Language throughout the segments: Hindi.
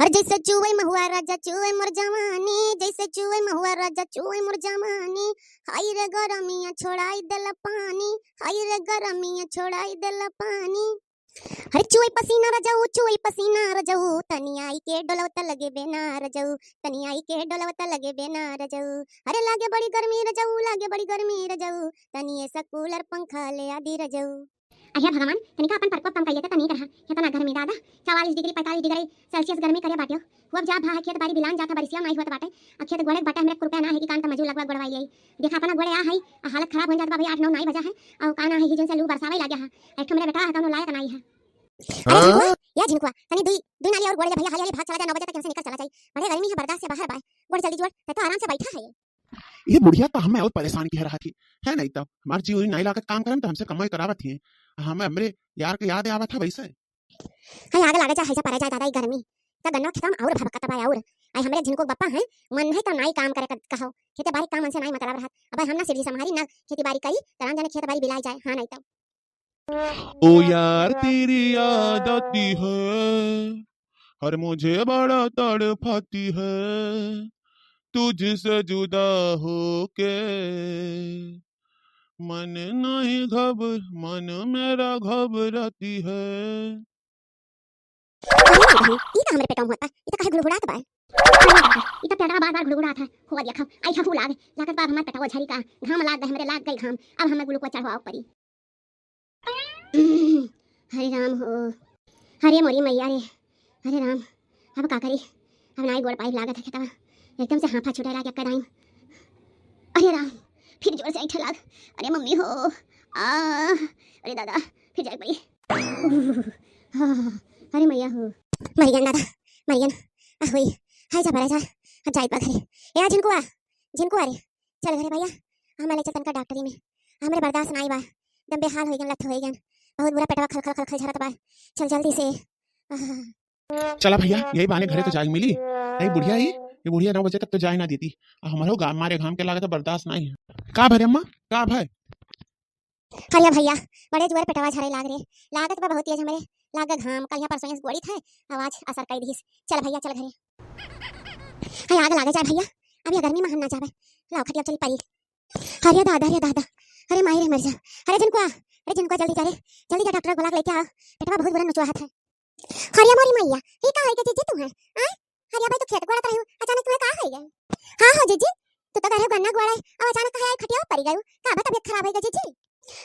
हर जैसे चूहे महुआ राजा चूहे मोर जवानी, जैसे चूहे महुआ राजा चूहे मोर जवानी। हाय रे गरमिया छोड़ाई देला पानी, हाय रे गरमिया छोड़ाई देला पानी। हर चूहे पसीना रजऊ तनी आई के डोलवता लगे बेना रजऊ, तनी आई के डोलवता लगे बेना रजऊ। अरे लागे बड़ी गर्मी रजऊ, लागे बड़ी गर्मी रजऊ, तनी ऐसा कूलर पंखा ले आदि रजऊ। अरे भगवान तनिका अपन परको कम कइले त तनी करहा केतना गर्मी दादा 44 डिग्री 45 डिग्री सेल्सियस गर्मी करे बाटियो। अब जा भा खेत बाड़ी बिलान जाता बरिसिया माई होत बाटे। अब खेत गोड़े बाटे हमरे रुपया ना है कि कान त मजूर लगवा गोड़वाई ले देखा अपना गोड़े आ है हालत खराब हो जात बा भाई 8 9 नहीं बजा है और काना है जन से लू बरसावे लागे है एक मेरे बेटा है कौनो लायक नहीं है। अरे झिनकुआ या झिनकुआ तनी दुई नाली और गोड़े भैया हाली हाली भाग चला जा 9 बजे तक हमसे निकल चला जाई। बड़े गर्मी है बर्दाश्त से बाहर बाय गोड़ जल्दी जोड़ तो आराम से बैठा है। ये बुढ़िया तो हमें और परेशान की रहा थी है नहीं तब हमारी जी नहीं लागत काम करन तो हमसे कमाई करावत थी हमें हमरे यार के याद आवत था वैसे हाय आगे लागे जा है परे जा दादा गरमी त गन्ना खत्म और भबकत बा और आई हमरे झिनको बप्पा है मन है त नाई काम करे कहो खेती बाड़ी काम से नाई मतलब रहत। अब हम ना सिरजी संभारी ना खेती बाड़ी करी तराम जाने खेत बाड़ी बिलाई जाए हां नहीं तब। ओ यार तेरी याद आती है हर मुझे बड़ा तड़पाती है तुझसे जुदा होके मन मन मेरा घबराती है। ई त हमरे पेटम होता ई त काहे गुड़गुड़ात बा ई त पेटवा बार-बार गुड़गुड़ात है हो गया खा आई खा लाग लागत बा हमर पेटवा झरी का घाम लाग गए हमरे लाग गई घाम अब हमें ग्लूकोज चढ़वाओ पड़ी। हरे राम हो हरे मोरी मैया रे हरे राम अब का करी अब नाई गोड़ पाइप लागत है खेतवा एकदम से हाफा छुटे लाग कदाई। अरे राम फिर जोर से ऐठे लाग अरे मम्मी हो अरे दादा फिर जाए पड़ी अरे मैया हो मरियन दादा मरियन होई हाय जा बड़ा जा अब जाई पा घरे ए झिनकुआ रे चल घरे भैया हम ले चतन का डॉक्टरी में हमरे बर्दाश्त नहीं बा दम बेहाल हो गन लत हो गन बहुत बुरा पेटवा खल खल खल झरत बा चल जल्दी से चला भैया यही बहाने घरे तो जाग मिली नहीं बुढ़िया ही ये बुढ़िया 9 बजे तक तो जाए ना देती हमारे गाँव मारे घाम के लागत बर्दाश्त नहीं है का भरे अम्मा का भाई हरिया भैया बड़े जुआर पेटवा झरे लाग रे लागत बा बहुत तेज हमरे लाग घाम कल यहाँ परसों गोड़ी था आवाज असर कर दीस चल भैया चल घरे हाय आग लागे जाए भैया अब ये गर्मी में हम ना जावे लाओ खटिया चल परी हरिया दादा अरे माई रे मर जा अरे जिनको जल्दी करे जल्दी जा डॉक्टर बुला लेके आ पेटवा बहुत बुरा नचुआ है। हरिया मोरी मैया ये का है के जीजी तू है आ हरिया भाई तो खेत गोड़त रही अचानक तुम्हें का है गया हां हो जीजी तू तो करे गन्ना गोड़ा अब अचानक का खटिया पड़ी गयो का बा तबीयत खराब है गई जीजी।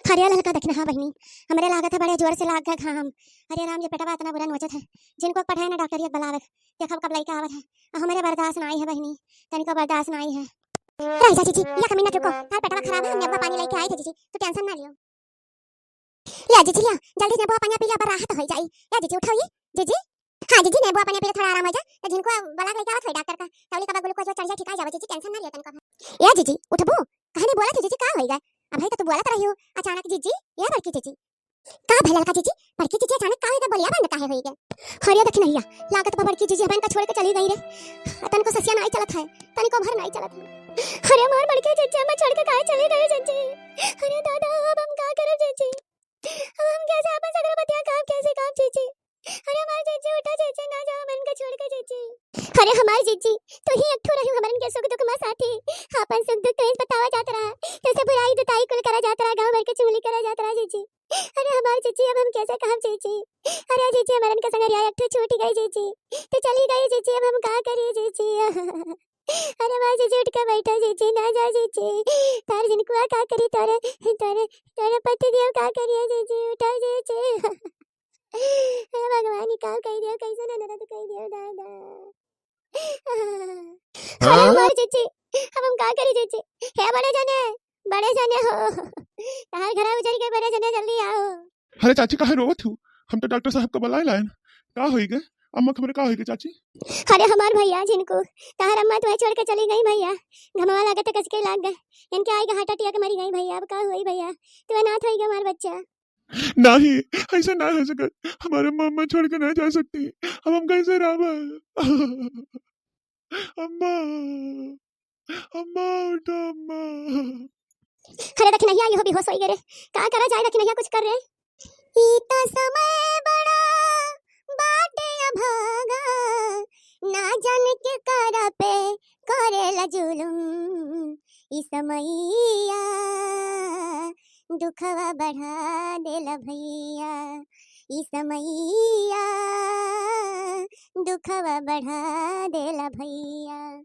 हरिया लड़का देखना हां बहनी हमरे लागत है बड़े जोर से लाग गया घाम अरे राम ये पेटवा इतना बुरा नचत है जिनको पढ़ाए ना डॉक्टर ये बुलावे देखब कब लइका आवत है हमारे बर्दाश्त नहीं है बहनी तनिको बर्दाश्त नहीं है। रह जा जीजी या कमी ना रुको तार पेटवा खराब है हम नेबुआ पानी लेके आए थे जीजी तू टेंशन ना लियो ले जीजी लिया जल्दी नेबुआ पानी पी ले पर राहत हो जाई या जीजी उठाओ ये जीजी हां जीजी नेबुआ पानी पी ले थोड़ा आराम हो जा तो जिनको बला लेके आवत है डॉक्टर का तौली का ग्लूकोज चढ़ जा ठीक आ जावे जीजी टेंशन ना लियो तनिको या जीजी उठबो कहने बोला थे जीजी का होई गए अब भाई तो तू बोलत रही हो अचानक जीजी या बड़की जीजी का भला का जीजी बड़की जीजी अचानक का होई गए बोलिया बंद काहे होई गए हरिया देख नहीं लागत बा बड़की जीजी बहन का छोड़ के चली गई रे तन को ससिया नहीं चलत है तन को भर नहीं चलत है अरे मार बड़के जीजी मैं छोड़ के काहे चले गए जीजी अरे दादा अब हम का करे जीजी अब हम कैसे अपन सगरा बतिया काम जीजी अरे हमार जीजी उठा जीजी ना जाओ मन का छोड़ के जीजी अरे हमार जीजी तो ही अठो रही हमरन के सुख दुख में साथी अपन सुख दुख कहीं बतावा जात रहा कैसे बुराई दुताई कुल करा जात रहा गांव भर के चुगली करा जात रहा जीजी अरे हमार जीजी अब हम कैसे काम जीजी अरे जीजी हमरन के संग रिया अठो छूट गई जीजी तो चली गई जीजी अब हम का करिए जीजी अरे मां जीजी उठ के बैठा जीजी ना जा जीजी तार जिनको का करी तारे पति दियो का करिए जीजी उठा जीजी हे भगवान का कह दिया कैसे ना नरद कह दिया दादा अरे मार जीजी अब हम का करी जीजी हे बड़े जने हो तार घर उजर के बड़े जने जल्दी आओ। अरे चाची काहे रोवत हूँ हम तो डॉक्टर साहब को बुलाए लाइन का होई गए अम्मा खबर का होई गए चाची अरे हमार भैया जिनको तार अम्मा तुम्हें छोड़ के चली गई भैया घमवा लागत कस के लाग गए इनके आएगा हार्ट अटैक मरी गई भैया अब का होई भैया तुम्हें नाथ होई हमार बच्चा नहीं ऐसा ना हो सके हमारे मम्मा छोड़ के नहीं जा सकती अब हम कैसे रावा अम्मा अम्मा उठो अम्मा अरे देख नहीं ये बेहोश होई गए का करा जाए देख नहीं कुछ कर रहे ई तो समय बड़ा बाटे अभागा ई समैया दुखवा बढ़ा देला भैया, ई समैया दुखवा बढ़ा देला भैया।